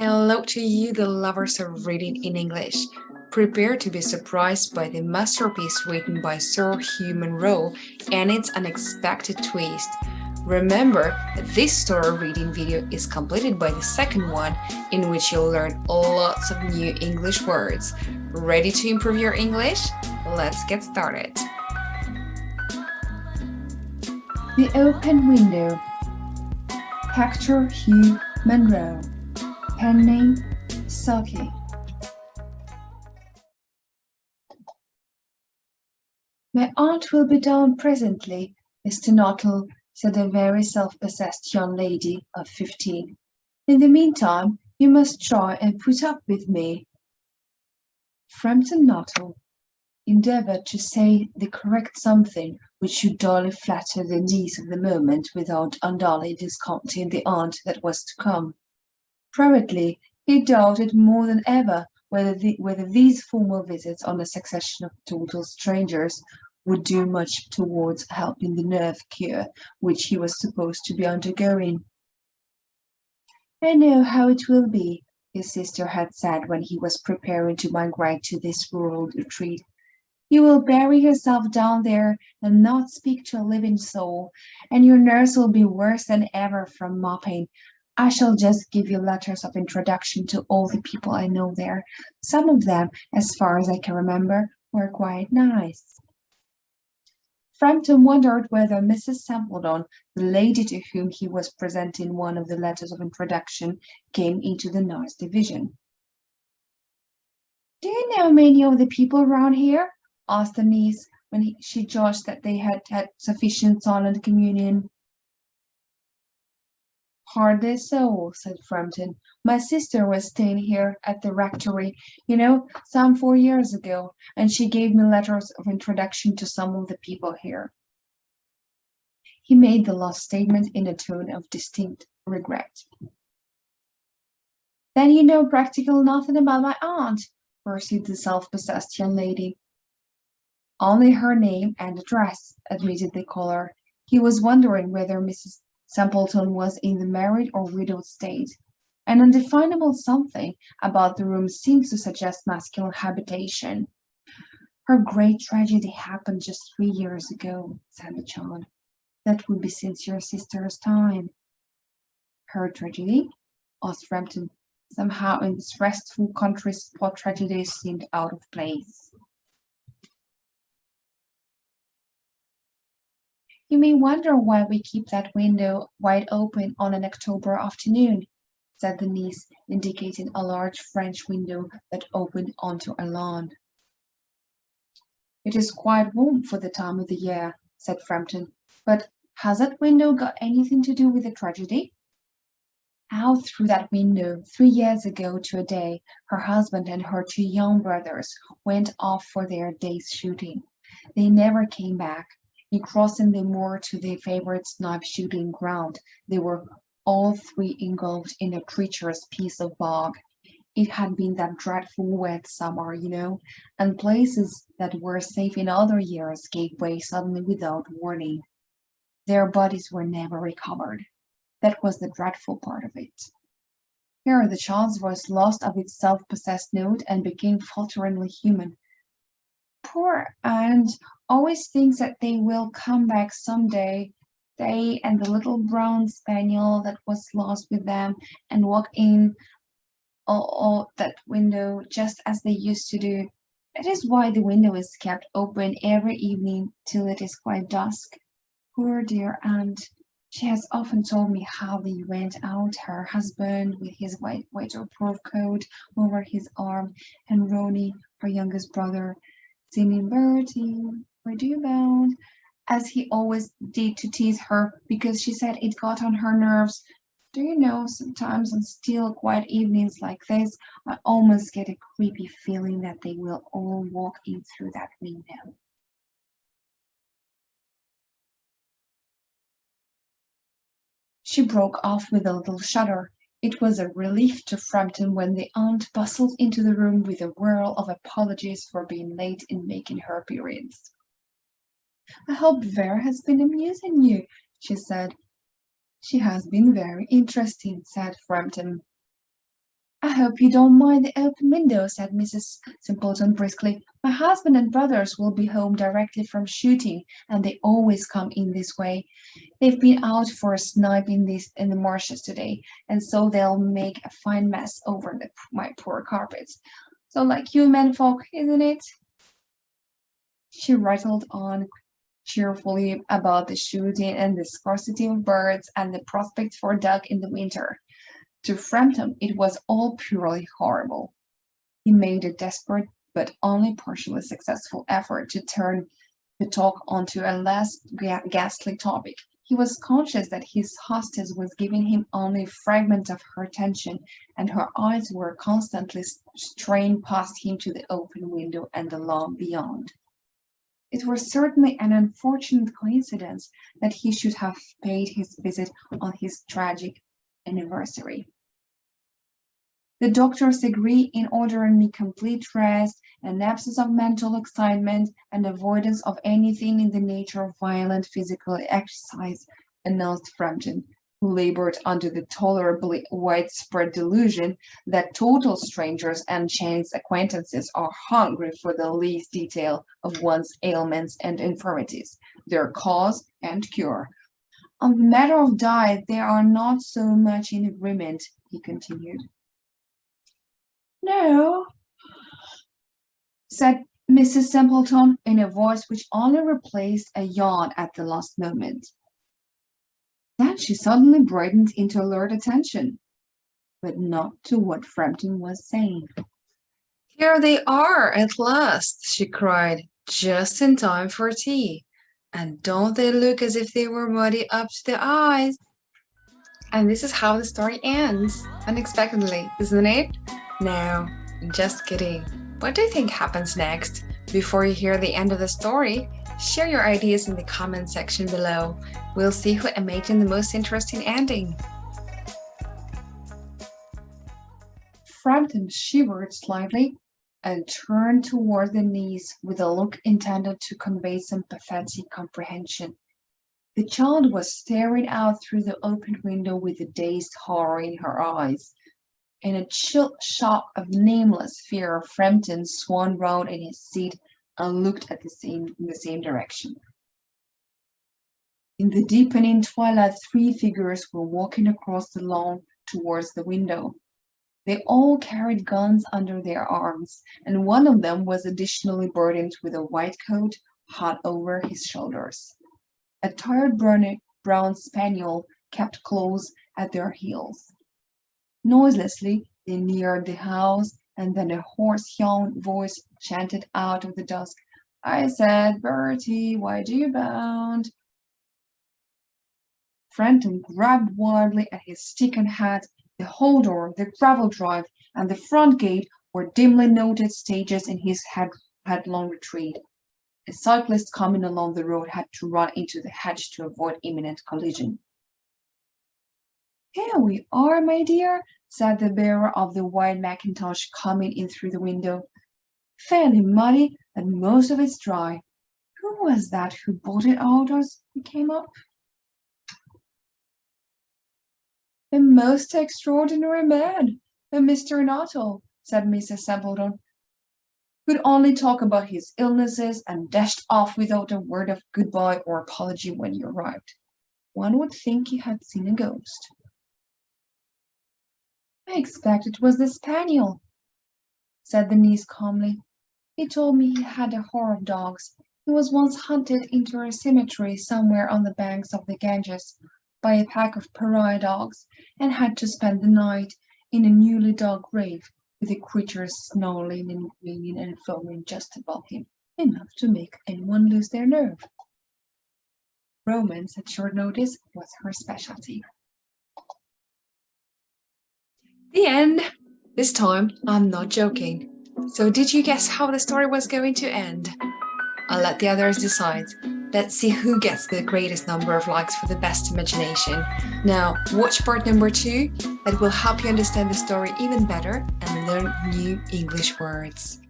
Hello to you, the lovers of reading in English. Prepare to be surprised by the masterpiece written by Sir Hugh Munro and its unexpected twist. Remember, this story reading video is completed by the second one, in which you'll learn lots of new English words. Ready to improve your English? Let's get started. The Open Window. Hector Hugh Munro. Pen name Saki. My aunt will be down presently, Mr. Nuttall, said a very self-possessed young lady of 15. In the meantime, you must try and put up with me. Frampton Nuttall endeavoured to say the correct something which should duly flatter the niece of the moment without unduly discounting the aunt that was to come. Privately, he doubted more than ever whether these formal visits on a succession of total strangers would do much towards helping the nerve cure which he was supposed to be undergoing. "I know how it will be," his sister had said when he was preparing to migrate to this rural retreat. "You will bury yourself down there and not speak to a living soul, and your nurse will be worse than ever from mopping. I shall just give you letters of introduction to all the people I know there. Some of them, as far as I can remember, were quite nice." Frampton wondered whether Mrs. Sampledon, the lady to whom he was presenting one of the letters of introduction, came into the nice division. "Do you know many of the people round here?" asked the niece, when she judged that they had had sufficient silent communion. "Hardly a soul," said Frampton. "My sister was staying here at the rectory, some 4 years ago, and she gave me letters of introduction to some of the people here." He made the last statement in a tone of distinct regret. "Then you know practically nothing about my aunt," pursued the self-possessed young lady. "Only her name and address," admitted the caller. He was wondering whether Mrs. Sampleton was in the married or widowed state. An undefinable something about the room seemed to suggest masculine habitation. "Her great tragedy happened just 3 years ago," said the child. "That would be since your sister's time." "Her tragedy?" asked Frampton. Somehow in this restful country spot tragedies seemed out of place. "You may wonder why we keep that window wide open on an October afternoon," said the niece, indicating a large French window that opened onto a lawn. "It is quite warm for the time of the year," said Frampton. "But has that window got anything to do with the tragedy?" "Out through that window, 3 years ago to a day, her husband and her 2 young brothers went off for their day's shooting. They never came back. In crossing the moor to their favourite snipe-shooting ground, they were all 3 engulfed in a treacherous piece of bog. It had been that dreadful wet summer, and places that were safe in other years gave way suddenly without warning. Their bodies were never recovered. That was the dreadful part of it." Here the child's voice lost of its self-possessed note and became falteringly human. "Poor aunt always thinks that they will come back some day, they and the little brown spaniel that was lost with them, and walk in that window just as they used to do. That is why the window is kept open every evening till it is quite dusk. Poor dear aunt! She has often told me how they went out, her husband, with his white waterproof coat over his arm, and Ronnie, her youngest brother, singing 'Bertie, where do you bound?' as he always did to tease her, because she said it got on her nerves. Do you know, sometimes on still, quiet evenings like this, I almost get a creepy feeling that they will all walk in through that window." She broke off with a little shudder. It was a relief to Frampton when the aunt bustled into the room with a whirl of apologies for being late in making her appearance. "I hope Vera has been amusing you," she said. "She has been very interesting," said Frampton. hope you don't mind the open window, said Mrs. Simpleton briskly. My husband and brothers will be home directly from shooting, and they always come in this way. They've been out for a snipe in the marshes today, and so they'll make a fine mess over my poor carpets. So like you menfolk, isn't it? She rattled on cheerfully about the shooting and the scarcity of birds and the prospects for duck in the winter. To Frampton, it was all purely horrible. He made a desperate but only partially successful effort to turn the talk onto a less ghastly topic. He was conscious that his hostess was giving him only a fragment of her attention, and her eyes were constantly straying past him to the open window and the lawn beyond. It was certainly an unfortunate coincidence that he should have paid his visit on his tragic anniversary. The doctors agree in ordering me complete rest, an absence of mental excitement, and avoidance of anything in the nature of violent physical exercise, announced Frampton, who labored under the tolerably widespread delusion that total strangers and chance acquaintances are hungry for the least detail of one's ailments and infirmities, their cause and cure. On the matter of diet, they are not so much in agreement, he continued. No, said Mrs. Simpleton in a voice which only replaced a yawn at the last moment. Then she suddenly brightened into alert attention, but not to what Frampton was saying. Here they are at last, she cried, just in time for tea. And don't they look as if they were muddy up to the eyes? And this is how the story ends, unexpectedly, isn't it? No, just kidding. What do you think happens next? Before you hear the end of the story, share your ideas in the comment section below. We'll see who imagined the most interesting ending. Frampton shivered slightly and turned toward the niece with a look intended to convey some pathetic comprehension. The child was staring out through the open window with a dazed horror in her eyes. In a chill shock of nameless fear, Frampton swung round in his seat and looked in the same direction. In the deepening twilight, 3 figures were walking across the lawn towards the window. They all carried guns under their arms, and one of them was additionally burdened with a white coat hung over his shoulders. A tired brown spaniel kept close at their heels. Noiselessly, they neared the house, and then a hoarse young voice chanted out of the dusk, I said, Bertie, why do you bound? Frampton grabbed wildly at his stick and hat. The hall door, the gravel drive, and the front gate were dimly noted stages in his headlong retreat. A cyclist coming along the road had to run into the hedge to avoid imminent collision. Here we are, my dear, said the bearer of the white mackintosh coming in through the window. Fairly muddy, and most of it's dry. Who was that who bought it out as we came up? A most extraordinary man, a Mr. Nuttall, said Mrs. Simpleton, could only talk about his illnesses and dashed off without a word of goodbye or apology when you arrived. One would think you had seen a ghost. I expect it was the spaniel, said the niece calmly. He told me he had a horror of dogs. He was once hunted into a cemetery somewhere on the banks of the Ganges by a pack of pariah dogs, and had to spend the night in a newly dug grave, with the creatures snarling and grinning and foaming just above him, enough to make anyone lose their nerve. Romance at short notice was her specialty. The end. This time, I'm not joking. So did you guess how the story was going to end? I'll let the others decide. Let's see who gets the greatest number of likes for the best imagination. Now, watch part number 2 that will help you understand the story even better and learn new English words.